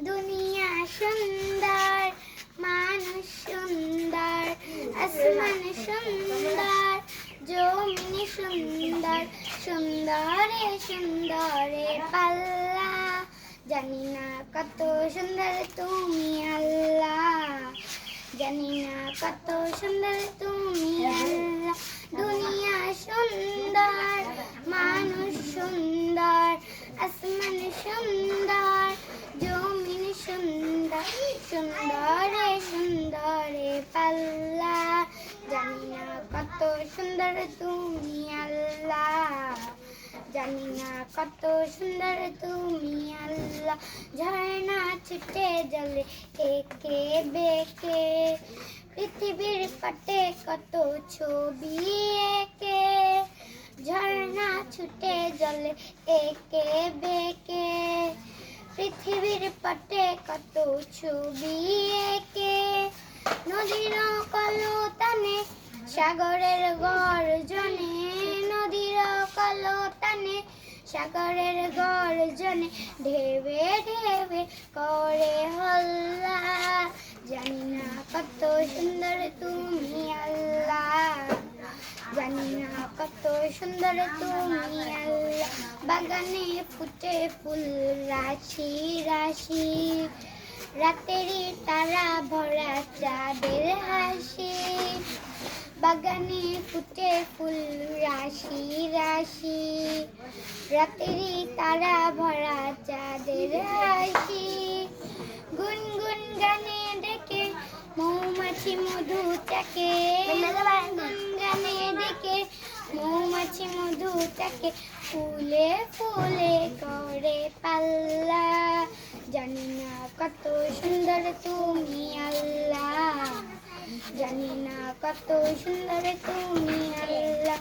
দুনিয়া সুন্দর, মানুষ সুন্দর, আসমান সুন্দর, জমিন সুন্দর, সুন্দরে সুন্দরে পাল্লা। জানি না কত সুন্দর তুমি আল্লাহ, জানি না কত সুন্দর তুমি আল্লাহ। দুনিয়া সুন্দর, মানুষ সুন্দর, আসমান সুন্দর, জমিন সুন্দর, সুন্দরে সুন্দরে পাল্লা। জানি না কত সুন্দর তুমি আল্লাহ, জানি না কত সুন্দর তুমি আল্লাহ। ঝর্ণা ছুটে জলে একে বেঁকে, পৃথিবীর পাটে কত ছবি এঁকে। ঝর্ণা ছুটে জলে একে বেঁকে, পৃথিবীর পাটে কত ছবি এঁকে। নদীর কলতানে, সাগরের গর্জনে, নদীর কলতানে, সাগরের গর্জনে, ঢেবে ঢেবে করে হল্লা। জানি না কত সুন্দর তুমি আল্লাহ, জানি না কত সুন্দর তুমি আল্লাহ। বাগানে ফুটে ফুল রাশি রাশি, রাতেরই তারা ভরা চাঁদের হাসি। বাগানে ফুটে ফুল রাশি রাশি, রাতেরই তারা ভরা চাঁদের হাসি। গুনগুন গানে ডেকে মৌমাছি মধু চাকে, গুনগুন গানে ডেকে মৌমাছি মধু চাকে, ফুলে ফুলে করে পাল্লা। জানি না কত সুন্দর তুমি আল্লাহ, জানি না কত সুন্দর তুমি আল্লাহ।